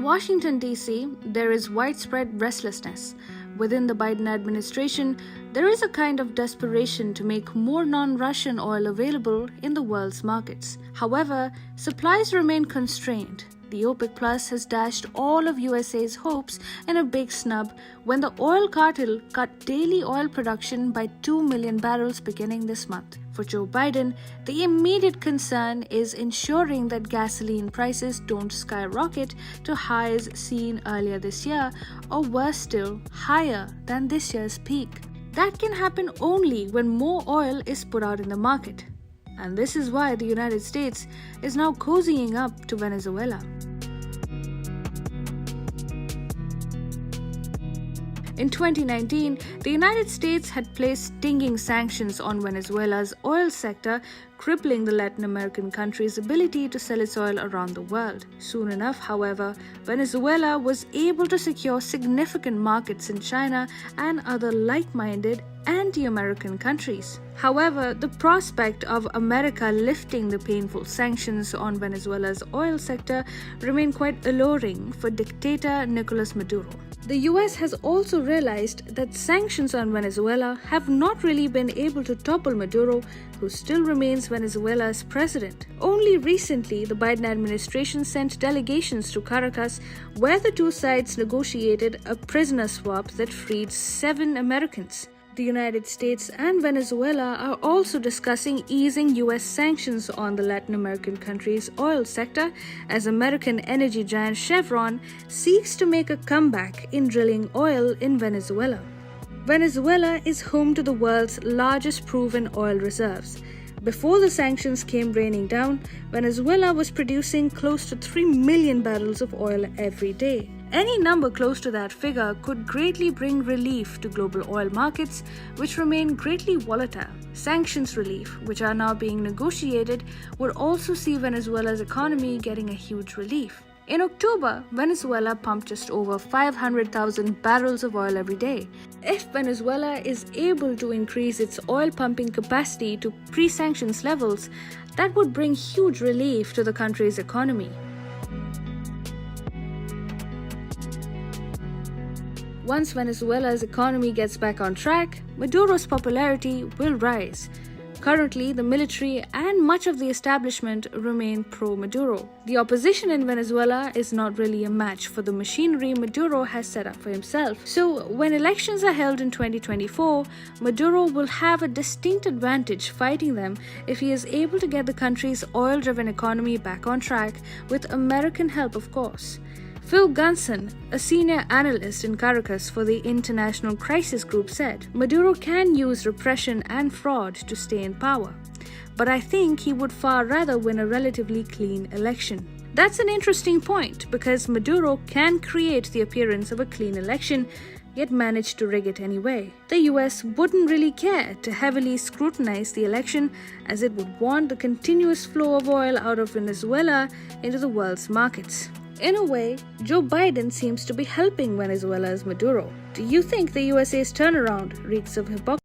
Washington, D.C., there is widespread restlessness. Within the Biden administration, there is a kind of desperation to make more non-Russian oil available in the world's markets. However, supplies remain constrained. The OPEC Plus has dashed all of USA's hopes in a big snub when the oil cartel cut daily oil production by 2 million barrels beginning this month. For Joe Biden, the immediate concern is ensuring that gasoline prices don't skyrocket to highs seen earlier this year, or worse still, higher than this year's peak. That can happen only when more oil is put out in the market. And this is why the United States is now cozying up to Venezuela. In 2019, the United States had placed stinging sanctions on Venezuela's oil sector, crippling the Latin American country's ability to sell its oil around the world. Soon enough, however, Venezuela was able to secure significant markets in China and other like-minded anti-American countries. However, the prospect of America lifting the painful sanctions on Venezuela's oil sector remained quite alluring for dictator Nicolas Maduro. The US has also realized that sanctions on Venezuela have not really been able to topple Maduro, who still remains Venezuela's president. Only recently, the Biden administration sent delegations to Caracas, where the two sides negotiated a prisoner swap that freed 7 Americans. The United States and Venezuela are also discussing easing US sanctions on the Latin American country's oil sector as American energy giant Chevron seeks to make a comeback in drilling oil in Venezuela. Venezuela is home to the world's largest proven oil reserves. Before the sanctions came raining down, Venezuela was producing close to 3 million barrels of oil every day. Any number close to that figure could greatly bring relief to global oil markets, which remain greatly volatile. Sanctions relief, which are now being negotiated, would also see Venezuela's economy getting a huge relief. In October, Venezuela pumped just over 500,000 barrels of oil every day. If Venezuela is able to increase its oil pumping capacity to pre-sanctions levels, that would bring huge relief to the country's economy. Once Venezuela's economy gets back on track, Maduro's popularity will rise. Currently, the military and much of the establishment remain pro-Maduro. The opposition in Venezuela is not really a match for the machinery Maduro has set up for himself. So, when elections are held in 2024, Maduro will have a distinct advantage fighting them if he is able to get the country's oil-driven economy back on track, with American help, of course. Phil Gunson, a senior analyst in Caracas for the International Crisis Group, said, "Maduro can use repression and fraud to stay in power, but I think he would far rather win a relatively clean election." That's an interesting point, because Maduro can create the appearance of a clean election, yet manage to rig it anyway. The US wouldn't really care to heavily scrutinize the election, as it would want the continuous flow of oil out of Venezuela into the world's markets. In a way, Joe Biden seems to be helping Venezuela's Maduro. Do you think the USA's turnaround reeks of hypocrisy?